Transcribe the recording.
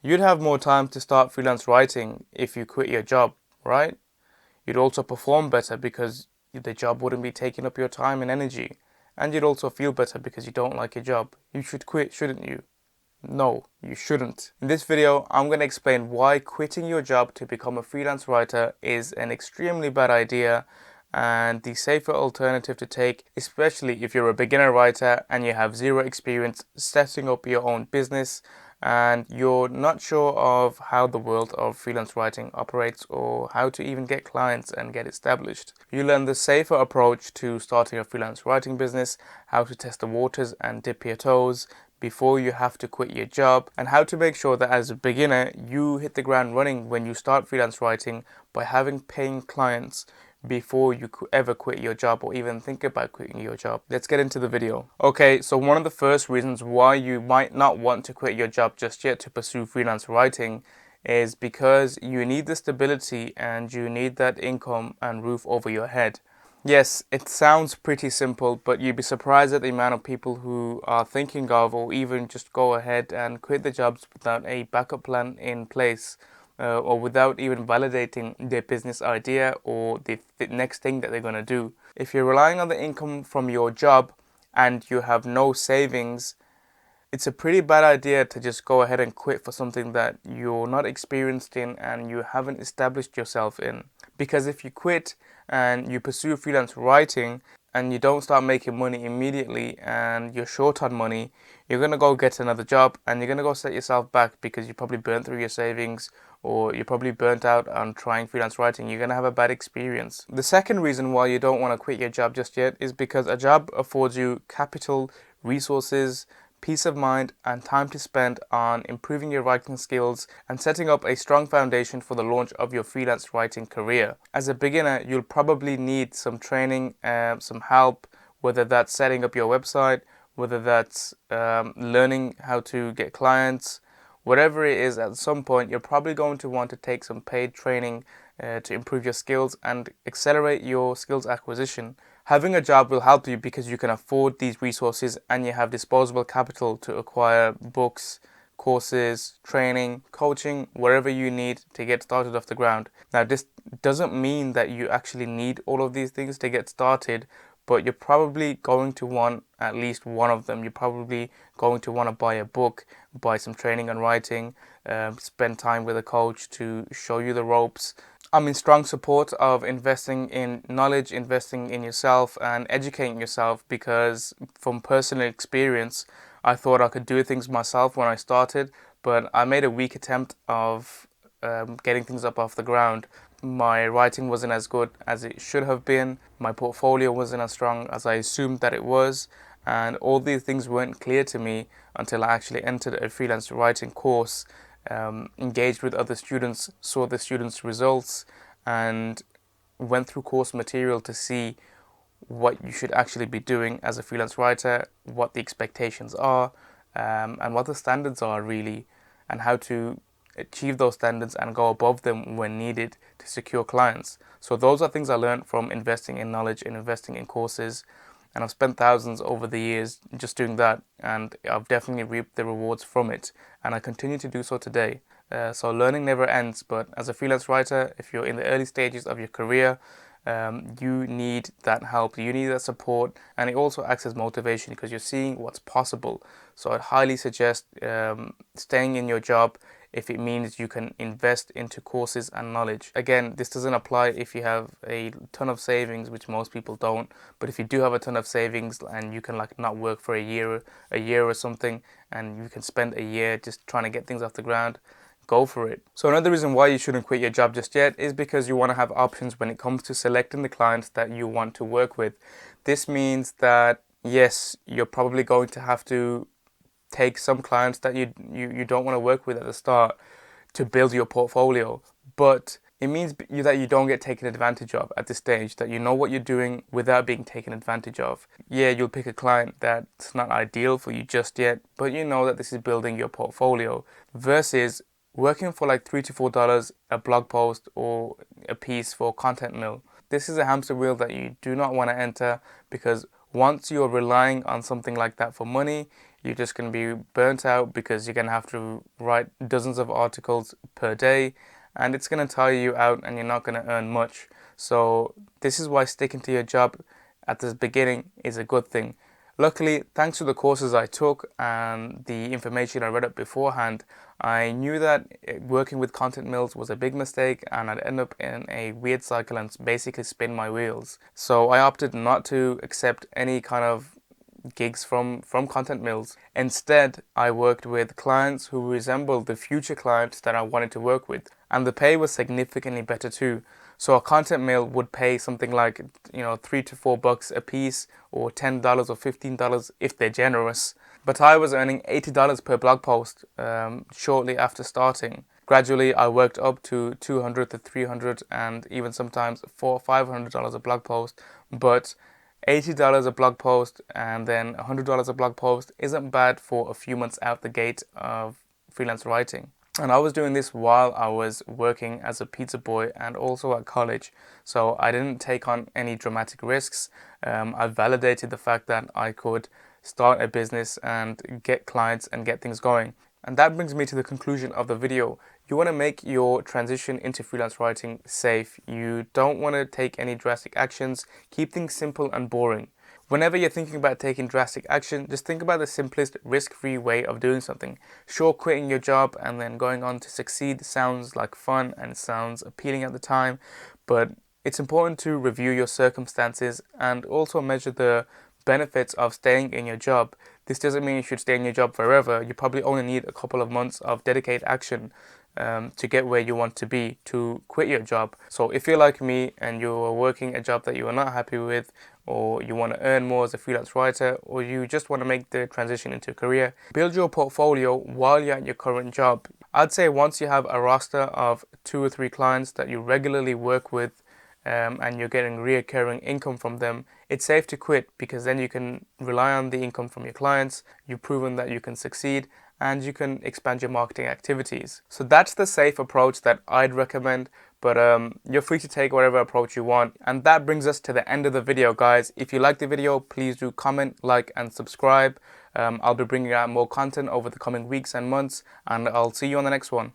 You'd have more time to start freelance writing if you quit your job, right? You'd also perform better because the job wouldn't be taking up your time and energy. And you'd also feel better because you don't like your job. You should quit, shouldn't you? No, you shouldn't. In this video, I'm going to explain why quitting your job to become a freelance writer is an extremely bad idea and the safer alternative to take, especially if you're a beginner writer and you have zero experience setting up your own business and you're not sure of how the world of freelance writing operates or how to even get clients and get established. You learn the safer approach to starting a freelance writing business, how to test the waters and dip your toes before you have to quit your job, and how to make sure that as a beginner you hit the ground running when you start freelance writing by having paying clients before you ever quit your job or even think about quitting your job. Let's get into the video. Okay, so one of the first reasons why you might not want to quit your job just yet to pursue freelance writing is because you need the stability and you need that income and roof over your head. Yes, it sounds pretty simple, but you'd be surprised at the amount of people who are thinking of or even just go ahead and quit their jobs without a backup plan in place or without even validating their business idea or the next thing that they're going to do. If you're relying on the income from your job and you have no savings, it's a pretty bad idea to just go ahead and quit for something that you're not experienced in and you haven't established yourself in. Because if you quit and you pursue freelance writing and you don't start making money immediately and you're short on money, you're going to go get another job and you're going to go set yourself back because you probably burnt through your savings or you're probably burnt out on trying freelance writing. You're going to have a bad experience. The second reason why you don't want to quit your job just yet is because a job affords you capital, resources, peace of mind and time to spend on improving your writing skills and setting up a strong foundation for the launch of your freelance writing career. As a beginner, you'll probably need some training, some help, whether that's setting up your website, whether that's learning how to get clients, whatever it is. At some point you're probably going to want to take some paid training to improve your skills and accelerate your skills acquisition. Having a job will help you because you can afford these resources and you have disposable capital to acquire books, courses, training, coaching, whatever you need to get started off the ground. Now, this doesn't mean that you actually need all of these things to get started, but you're probably going to want at least one of them. You're probably going to want to buy a book, buy some training on writing, spend time with a coach to show you the ropes. I'm in strong support of investing in knowledge, investing in yourself and educating yourself because from personal experience, I thought I could do things myself when I started, but I made a weak attempt of getting things up off the ground. My writing wasn't as good as it should have been. My portfolio wasn't as strong as I assumed that it was. And all these things weren't clear to me until I actually entered a freelance writing course, engaged with other students, saw the students' results, and went through course material to see what you should actually be doing as a freelance writer, what the expectations are, and what the standards are really, and how to achieve those standards and go above them when needed to secure clients. So those are things I learned from investing in knowledge and investing in courses. And I've spent thousands over the years just doing that, and I've definitely reaped the rewards from it, and I continue to do so today. So learning never ends, but as a freelance writer, if you're in the early stages of your career, you need that help, you need that support, and it also acts as motivation because you're seeing what's possible. So I'd highly suggest staying in your job if it means you can invest into courses and knowledge. Again, this doesn't apply if you have a ton of savings, which most people don't, but if you do have a ton of savings and you can like not work for a year or something, and you can spend a year just trying to get things off the ground, go for it. So another reason why you shouldn't quit your job just yet is because you want to have options when it comes to selecting the clients that you want to work with. This means that yes, you're probably going to have to take some clients that you don't want to work with at the start to build your portfolio, but it means that you don't get taken advantage of at this stage, that you know what you're doing without being taken advantage of. Yeah, you'll pick a client that's not ideal for you just yet, but you know that this is building your portfolio versus working for like $3 to $4 a blog post or a piece for Content Mill. This is a hamster wheel that you do not want to enter because once you're relying on something like that for money, You're just going to be burnt out because you're going to have to write dozens of articles per day, and it's going to tire you out and you're not going to earn much. So this is why sticking to your job at the beginning is a good thing. Luckily, thanks to the courses I took and the information I read up beforehand, I knew that working with content mills was a big mistake and I'd end up in a weird cycle and basically spin my wheels. So I opted not to accept any kind of gigs from content mills. Instead, I worked with clients who resembled the future clients that I wanted to work with, and the pay was significantly better too. So a content mill would pay something like $3 to $4 a piece, or $10 or $15 if they're generous. But I was earning $80 per blog post shortly after starting. Gradually, I worked up to $200 to $300 and even sometimes $400 or $500 a blog post. But $80 a blog post and then $100 a blog post isn't bad for a few months out the gate of freelance writing. And I was doing this while I was working as a pizza boy and also at college. So I didn't take on any dramatic risks. I validated the fact that I could start a business and get clients and get things going. And that brings me to the conclusion of the video. You want to make your transition into freelance writing safe. You don't want to take any drastic actions. Keep things simple and boring. Whenever you're thinking about taking drastic action, just think about the simplest, risk-free way of doing something. Sure, quitting your job and then going on to succeed sounds like fun and sounds appealing at the time, but it's important to review your circumstances and also measure the benefits of staying in your job. This doesn't mean you should stay in your job forever. You probably only need a couple of months of dedicated action to get where you want to be, to quit your job. So if you're like me and you're working a job that you are not happy with, or you want to earn more as a freelance writer, or you just want to make the transition into a career, build your portfolio while you're at your current job. I'd say once you have a roster of 2 or 3 clients that you regularly work with, and you're getting reoccurring income from them, it's safe to quit because then you can rely on the income from your clients. You've proven that you can succeed and you can expand your marketing activities. So that's the safe approach that I'd recommend, but you're free to take whatever approach you want. And that brings us to the end of the video, guys. If you like the video, please do comment, like and subscribe. I'll be bringing out more content over the coming weeks and months, and I'll see you on the next one.